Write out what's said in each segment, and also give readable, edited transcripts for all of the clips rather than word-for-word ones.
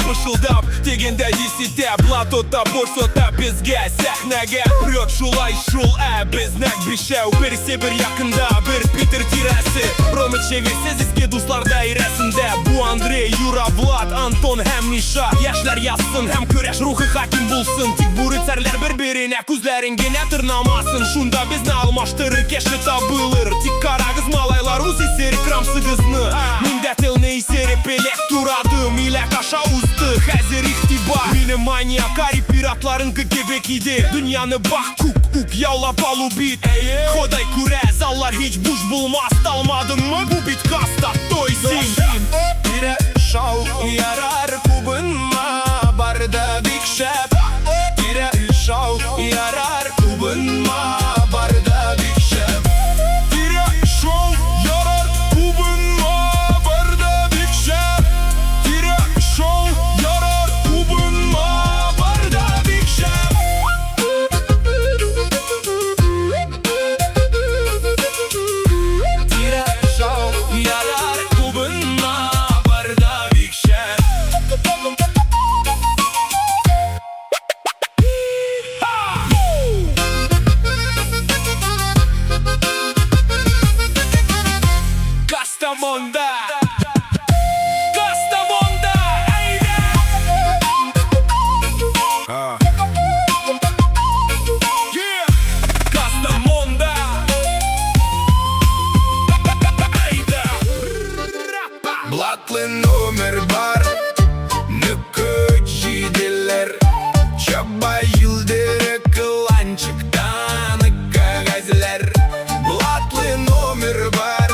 Пышылдап дегенде есете блатота борсота бізге сәхнәге прет шулай шул біздің бешеу бірсе бір якында бір Питер тирәсе Ромычеве сезіске дуслар даирәсінде Бу Андрей, Юра, Влад, Антон һәм Миша Яшьләр язсын һәм көрәш рухы хаким булсын Тик бу рыцарьләр бер-беренә күзләрен генә тырнамасын Шунда безне алмаштырыр кешне табылыр Тик карагыз малайлар үз исерик крамсыгызны Миндә телне исереп элек турадым Илә каша узды хәзер ихтибар Минем маньякари пиратларын кебек иде Дөньяны бак күк яулап алу бит Ходай күрә заллар һич буш булмас Талмадыңмы бу бит каста той син Тире шау ярар кубынма Барда бик шәп Тире шау ярар кубынма Барда бик шәп Тире шау ярар кубынма Барда бик шәп Тире шау ярар кубынма Барда бик шәп Тире шау ярар кубынма Барда бик шәп Кастамонда Кастамонда Кастамонда Блатлы номер бар Нүкөт жиделер Чаба йылдыры кыланчыктан кагазлер Блатлы номер бар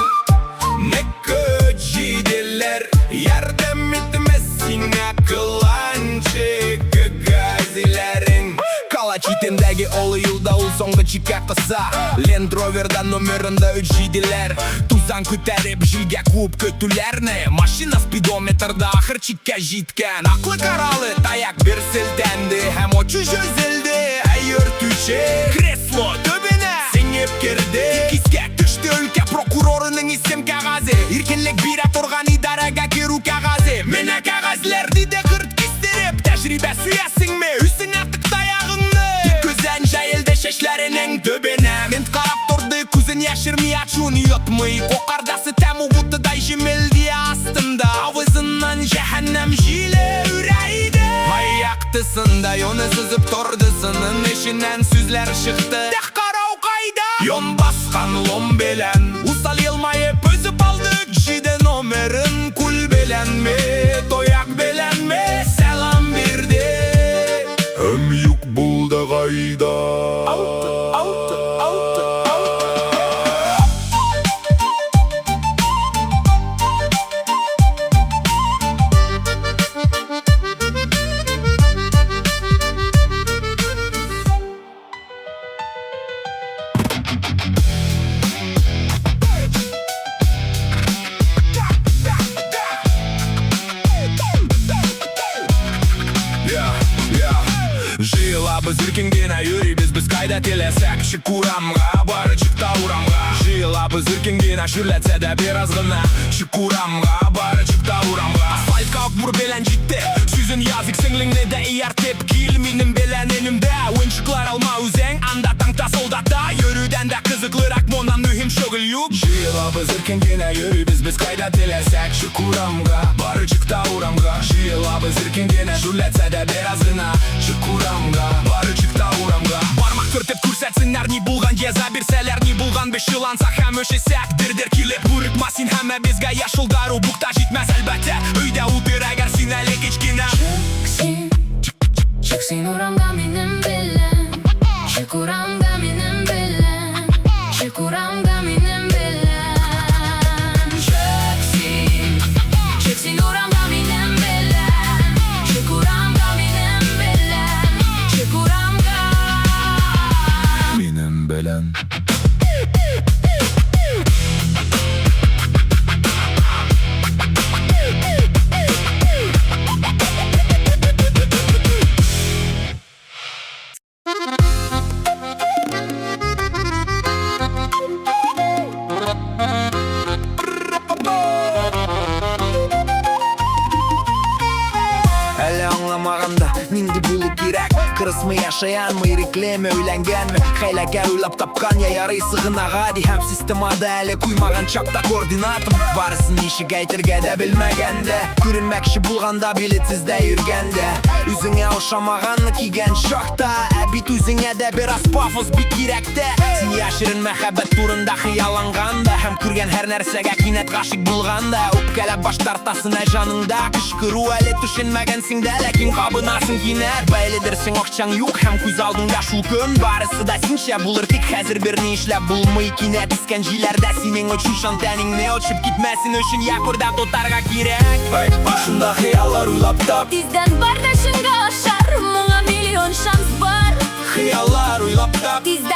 Нүкөт жиделер Ярдәм итмәс сиңа кыланчык кагазлерин Кала читендәге олы юлда ул соңгы чикка кыса Land Rover'дан номерында 3 жиделер Тузан күтәреп жилгә куып көтүләрне Машина спидометрда ахыр чиккә җиткән Аклы каралы таяк бер селтәнде Һәм очу җөзелде әйөртүче Кресло төбенә сеңеп керде Кискә төште өлкә прокурорының исем кәгазе Иркенлек бирә торган идарәгә керү кәгазе Менә кәгазьләр диде кырт кистереп Тәҗрибә сөясеңме үсенә тык таягыңны Күзән җәелде чәчләренең төбенә Мент карап торды күзен яшерми ачуын йотмый Кокардасы тәму бутыдай җимелде астында Авызыннан җәһәннәм җиле үрәйде Аяктысында йоны сызып торды сынын Эченнән сүзләр чыкты Дәх карау кайда Йон баскан лом белән Усал елмаеп өзеп алдык җиде номерын Кул беләнме, тояк беләнме Сәлам бирде Һәм юк булды кайда Жыйлабыз иркенгенә йөрибез без кайда теләсәк Чык урамга, бары чыкта урамга Жыйлабыз иркенгенә шүрләтсә дә бераз гына Чык урамга, бары чыкта урамга Асфальтка акбур белән җитте Сүзен язык сеңлеңне дә ияртеп Кил минем белән энемдә Уенчыклар алма үзең, анда таңта солдата Йөрүдән дә кызыклырак моннан мөһим шөгыль юк Жыйлабыз иркенгенә йөрибез без кайда теләсәк Чык урамга, бары чыкта урамга Жыйлабыз иркенгенә шүрләтсә дә бераз гына Чык урамга, бары чыкта урамга Бармак төртеп күрсәтсеннәр ни булган яза бирсәләр ни булган Без чылансак һәм өшесәк дер-дер килеп Бүрекма син һәммә безгә яшылдару Букта җитмәс әлбәттә Өйдә утыр әгәр син әле кичкенә Чык син урамга минем белән Чык урамга минем белән Чык урамга минем белән Чык син урамга минем белән Чык урамга минем белән Чык урамга Минем белән mı yaşayan mı irikleme öylengen mi Xeyləkər uylap tapkan ya yarıysı gınağa di Hem sistemada ələ kuymagan çapta koordinatım Varısın işi gəytirgə də bilməgəndə Görünmək işi bulğanda bilitsizdə yürgəndə Üzüngə oşamağanlı kigən şokta Bit üzüngə də biraz pafos bir kirekdə Sen yaşırın məhəbbət turunda xiyalanganda Hem kürgən hər nərsəgə kinət qaşıq bulğanda Öpkələ baş tartasına canında Kışkırı ələ düşünməgənsin də Ləkin qabınasın kinət Bəylidirsin oxçan yok hem küz aldığında şu gün Barısı da sinşə bulur tik həzir birini işləb Bulmay kinət iskəncilərdə Senin uçuşan tənin ne uçup gitməsin üçün Yakurda tutarga kirek Başımda xiyallar uylap tap Dizden bardaşınga aşar Muna milyon şans var Xiyallar uylap tap Dizden